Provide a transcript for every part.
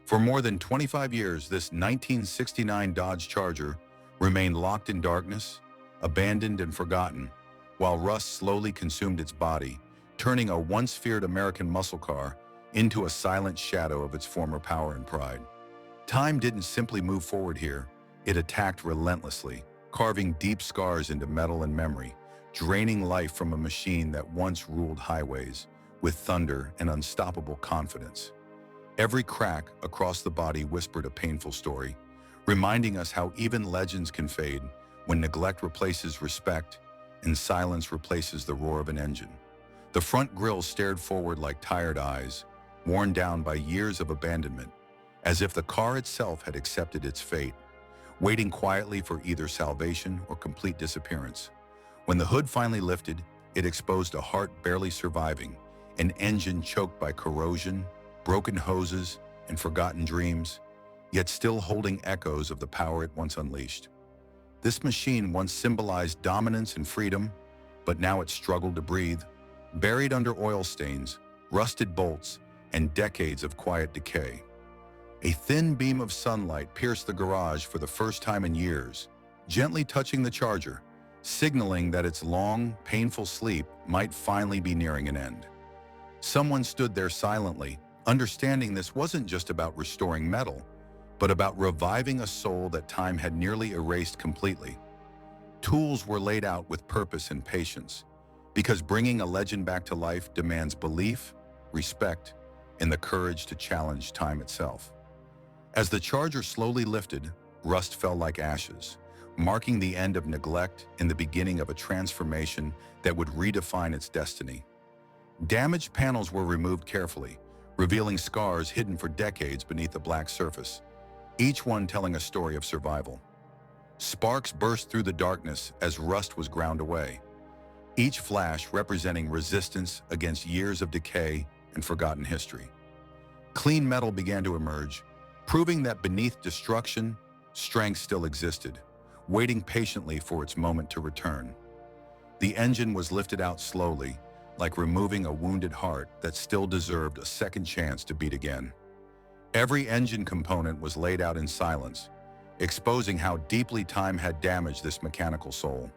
For more than 25 years, this 1969 Dodge Charger remained locked in darkness, abandoned and forgotten, while rust slowly consumed its body, turning a once feared American muscle car into a silent shadow of its former power and pride. Time didn't simply move forward here, it attacked relentlessly, carving deep scars into metal and memory, draining life from a machine that once ruled highways with thunder and unstoppable confidence. Every crack across the body whispered a painful story, reminding us how even legends can fade when neglect replaces respect and silence replaces the roar of an engine. The front grille stared forward like tired eyes, worn down by years of abandonment, as if the car itself had accepted its fate, waiting quietly for either salvation or complete disappearance. When the hood finally lifted, it exposed a heart barely surviving, an engine choked by corrosion, broken hoses, and forgotten dreams, yet still holding echoes of the power it once unleashed. This machine once symbolized dominance and freedom, but now it struggled to breathe, buried under oil stains, rusted bolts, and decades of quiet decay. A thin beam of sunlight pierced the garage for the first time in years, gently touching the Charger, signaling that its long, painful sleep might finally be nearing an end. Someone stood there silently, understanding this wasn't just about restoring metal, but about reviving a soul that time had nearly erased completely. Tools were laid out with purpose and patience, because bringing a legend back to life demands belief, respect, and the courage to challenge time itself. As the Charger slowly lifted, rust fell like ashes, marking the end of neglect and the beginning of a transformation that would redefine its destiny. Damaged panels were removed carefully, revealing scars hidden for decades beneath the black surface, each one telling a story of survival. Sparks burst through the darkness as rust was ground away, each flash representing resistance against years of decay and forgotten history. Clean metal began to emerge, proving that beneath destruction, strength still existed, waiting patiently for its moment to return. The engine was lifted out slowly, like removing a wounded heart that still deserved a second chance to beat again. Every engine component was laid out in silence, exposing how deeply time had damaged this mechanical soul.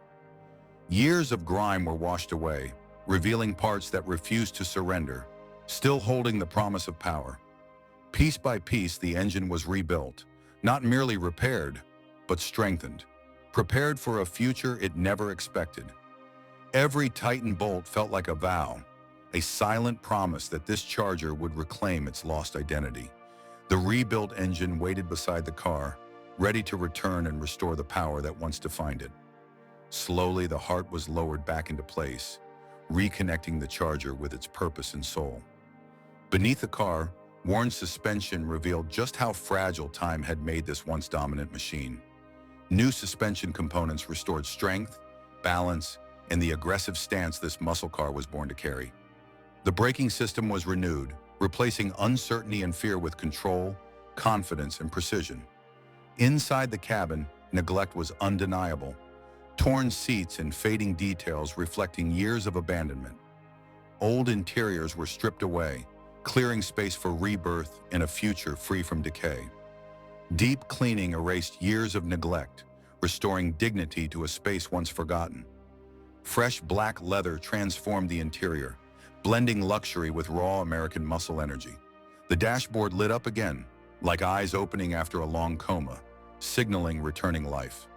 Years of grime were washed away, revealing parts that refused to surrender, still holding the promise of power. Piece by piece, the engine was rebuilt, not merely repaired, but strengthened, prepared for a future it never expected. Every tightened bolt felt like a vow, a silent promise that this Charger would reclaim its lost identity. The rebuilt engine waited beside the car, ready to return and restore the power that once defined it. Slowly, the heart was lowered back into place, reconnecting the Charger with its purpose and soul. Beneath the car, worn suspension revealed just how fragile time had made this once dominant machine. New suspension components restored strength, balance, and the aggressive stance this muscle car was born to carry. The braking system was renewed, replacing uncertainty and fear with control, confidence, and precision. Inside the cabin, neglect was undeniable, torn seats and fading details reflecting years of abandonment. Old interiors were stripped away, clearing space for rebirth and a future free from decay. Deep cleaning erased years of neglect, restoring dignity to a space once forgotten. Fresh black leather transformed the interior, blending luxury with raw American muscle energy. The dashboard lit up again, like eyes opening after a long coma, signaling returning life.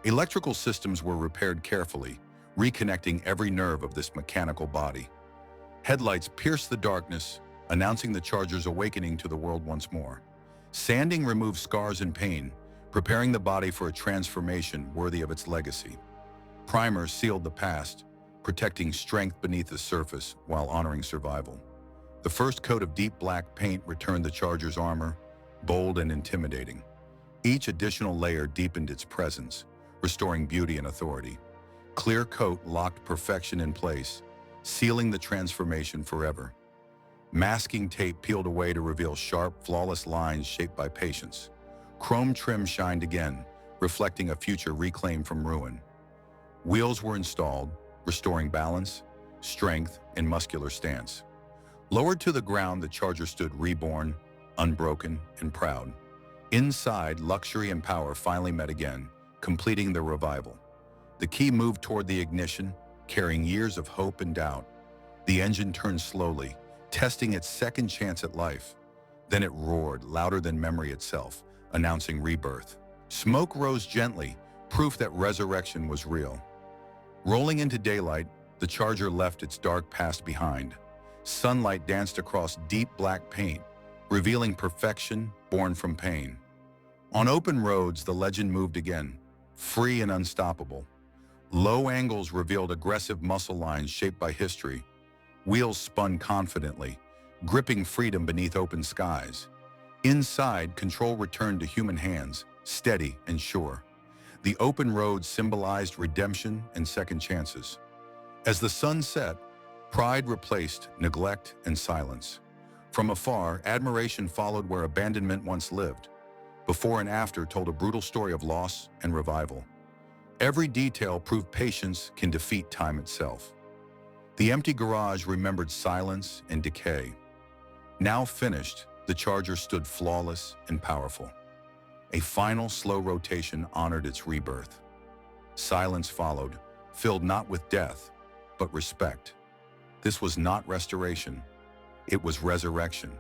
Electrical systems were repaired carefully, reconnecting every nerve of this mechanical body. Headlights pierced the darkness, announcing the Charger's awakening to the world once more. Sanding removed scars and pain, preparing the body for a transformation worthy of its legacy. Primers sealed the past, protecting strength beneath the surface while honoring survival. The first coat of deep black paint returned the Charger's armor, bold and intimidating. Each additional layer deepened its presence, restoring beauty and authority. Clear coat locked perfection in place, sealing the transformation forever. Masking tape peeled away to reveal sharp, flawless lines shaped by patience. Chrome trim shined again, reflecting a future reclaimed from ruin. Wheels were installed, restoring balance, strength, and muscular stance. Lowered to the ground, the Charger stood reborn, unbroken and proud. Inside, luxury and power finally met again, completing the revival. The key moved toward the ignition, carrying years of hope and doubt. The engine turned slowly, testing its second chance at life. Then it roared, louder than memory itself, announcing rebirth. Smoke rose gently, proof that resurrection was real. Rolling into daylight, the Charger left its dark past behind. Sunlight danced across deep black paint, revealing perfection born from pain. On open roads, the legend moved again, free and unstoppable. Low angles revealed aggressive muscle lines shaped by history. Wheels spun confidently, gripping freedom beneath open skies. Inside, control returned to human hands, steady and sure. The open road symbolized redemption and second chances. As the sun set, pride replaced neglect and silence. From afar, admiration followed where abandonment once lived. Before and after told a brutal story of loss and revival. Every detail proved patience can defeat time itself. The empty garage remembered silence and decay. Now finished, the Charger stood flawless and powerful. A final slow rotation honored its rebirth. Silence followed, filled not with death, but respect. This was not restoration. It was resurrection.